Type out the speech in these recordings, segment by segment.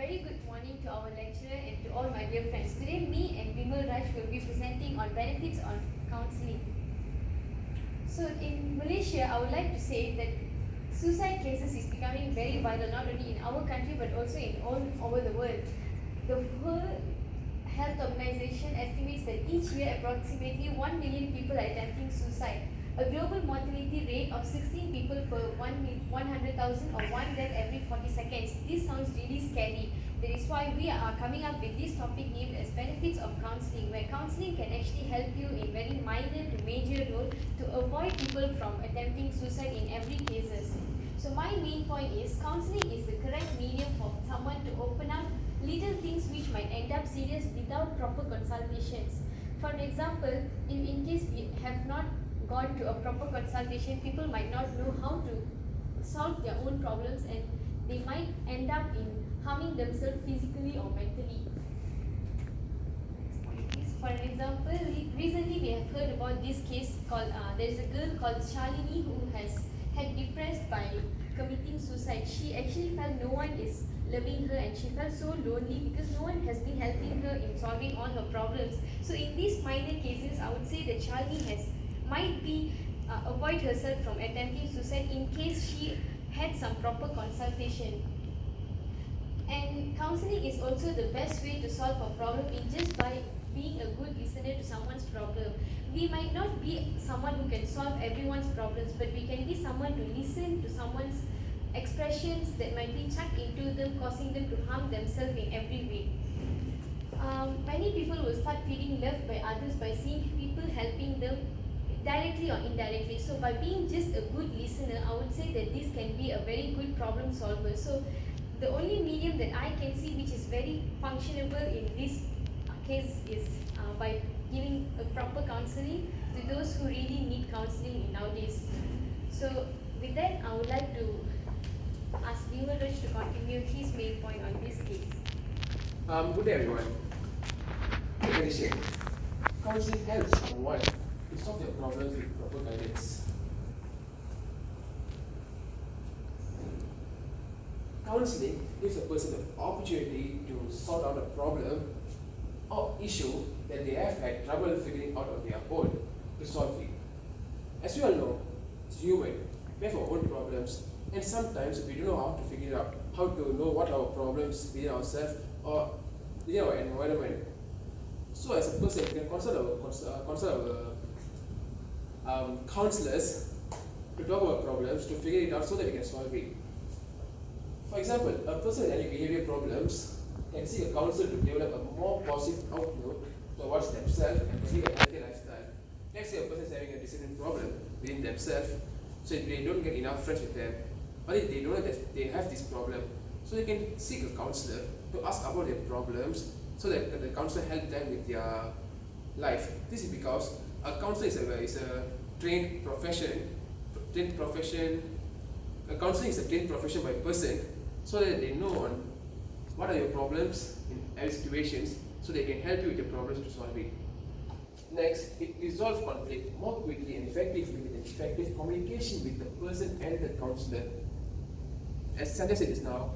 very good morning to our lecturer and to all my dear friends. Today, me and Vimal will be presenting on benefits on counseling. So, in Malaysia, I would like to say that suicide cases is becoming very violent, not only in our country but also in all over the world. The World Health Organization estimates that each year approximately 1 million people are attempting suicide. A global mortality rate of 16 people per 100,000 or one death every 40 seconds. This sounds really scary. That is why we are coming up with this topic named as benefits of counseling, where counseling can actually help you in very minor to major role to avoid people from attempting suicide in every cases. So my main point is counseling is the correct medium for someone to open up little things which might end up serious without proper consultations. For example, in case we have not gone to a proper consultation, people might not know how to solve their own problems and they might end up in harming themselves physically or mentally. For example, recently we have heard about this case called, there is a girl called Shalini who has had depressed by committing suicide. She actually felt no one is loving her and she felt so lonely because no one has been helping her in solving all her problems. So in these minor cases, I would say that Shalini might be avoid herself from attempting suicide in case she had some proper consultation. And counseling is also the best way to solve a problem in just by being a good listener to someone's problem. We might not be someone who can solve everyone's problems, but we can be someone to listen to someone's expressions that might be chucked into them, causing them to harm themselves in every way. Many people will start feeling loved by others by seeing people helping them directly or indirectly. So by being just a good listener, I would say that this can be a very good problem solver. So the only medium that I can see which is very functionable in this case is by giving a proper counseling to those who really need counseling nowadays. So with that, I would like to ask Vimal to continue his main point on this case. Good day everyone. In addition, counseling helps someone to solve their problems with proper guidance. Counseling gives a person the opportunity to sort out a problem or issue that they have had trouble figuring out on their own to solve it. As we all know, it's human. We have our own problems, and sometimes we don't know how to figure out, how to know what our problems within ourselves or within our environment. So, as a person, we can consult our counselors to talk about problems, to figure it out so that we can solve it. For example, a person with any behavior problems can seek a counselor to develop a more positive outlook towards themselves and to live a healthy lifestyle. Let's say a person is having a discipline problem within themselves, so if they don't get enough friends with them, or if they don't know that they have this problem, so they can seek a counselor to ask about their problems so that the counselor help them with their life. This is because a counselor is a trained profession. A counseling is a trained profession by a person, so that they know on what are your problems in every situations, so they can help you with your problems to solve it. Next, it resolves conflict more quickly and effectively with an effective communication with the person and the counselor. As Sandhya said just now,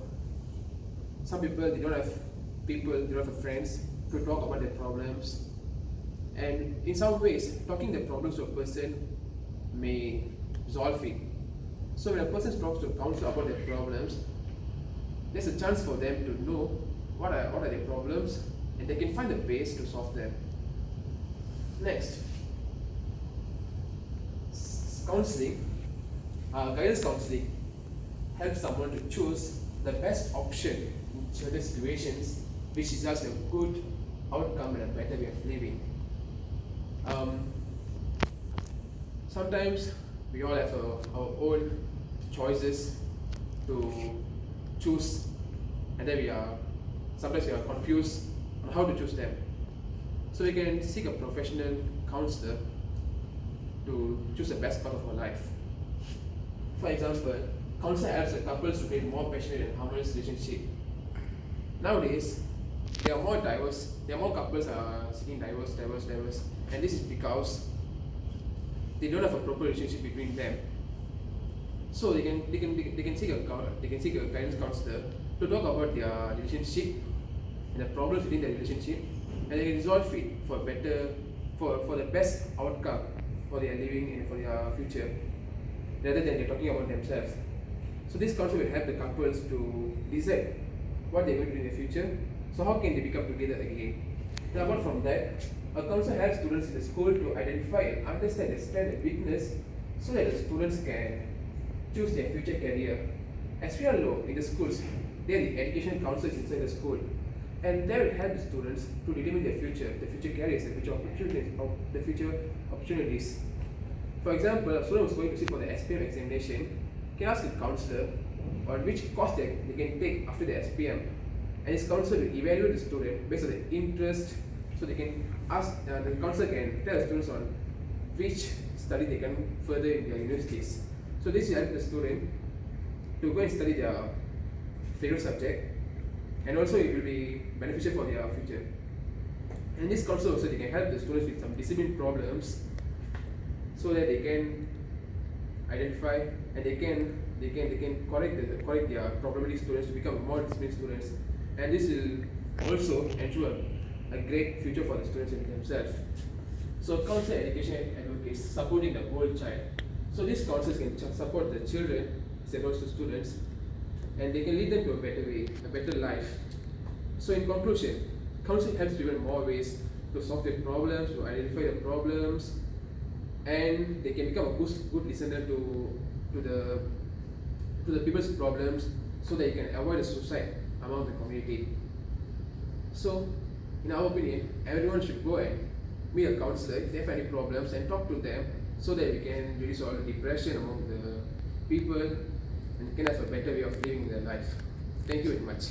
some people they don't have friends to talk about their problems, and in some ways, talking their problems to a person may resolve it. So when a person talks to a counselor about their problems, there's a chance for them to know what are their problems, and they can find a ways to solve them. Next, counseling, guidance counseling helps someone to choose the best option in certain situations, which results in a good outcome and a better way of living. Sometimes we all have our own choices to choose, and then sometimes we are confused on how to choose them. So we can seek a professional counselor to choose the best part of our life. For example, counselor helps the couples to create more passionate and harmonious relationship. Nowadays, there are more couples are seeking divorce, and this is because they don't have a proper relationship between them. So they can seek a guidance counselor to talk about their relationship and the problems within the relationship, and they can resolve it for better, for the best outcome for their living and for their future, rather than they're talking about themselves. So this concept will help the couples to decide what they're going to do in the future. So how can they become together again? And apart from that, a counselor helps students in the school to identify and understand their strength and weakness, so that the students can choose their future career. As we all know, in the schools, there are the education counselors inside the school, and they will help the students to determine their future careers, the future opportunities. For example, a student who's going to sit for the SPM examination can ask a counselor on which course they can take after the SPM, and this counselor will evaluate the student based on the interest, so they can ask, the counselor can tell the students on which study they can further in their universities. So this will help the student to go and study their favorite subject, and also it will be beneficial for their future. And this counselor also, they can help the students with some discipline problems, so that they can identify and they can correct their problematic students to become more disciplined students, and this will also ensure a great future for the students and themselves. So counselor education advocates supporting the whole child. So these counselors can support the children as well as the students, and they can lead them to a better way, a better life. So in conclusion, counseling helps people in more ways to solve their problems, to identify the problems, and they can become a good listener to the people's problems, so that you can avoid a suicide among the community. So, in our opinion, everyone should go and meet a counselor if they have any problems and talk to them, so that we can reduce all the depression among the people and can have a better way of living their life. Thank you very much.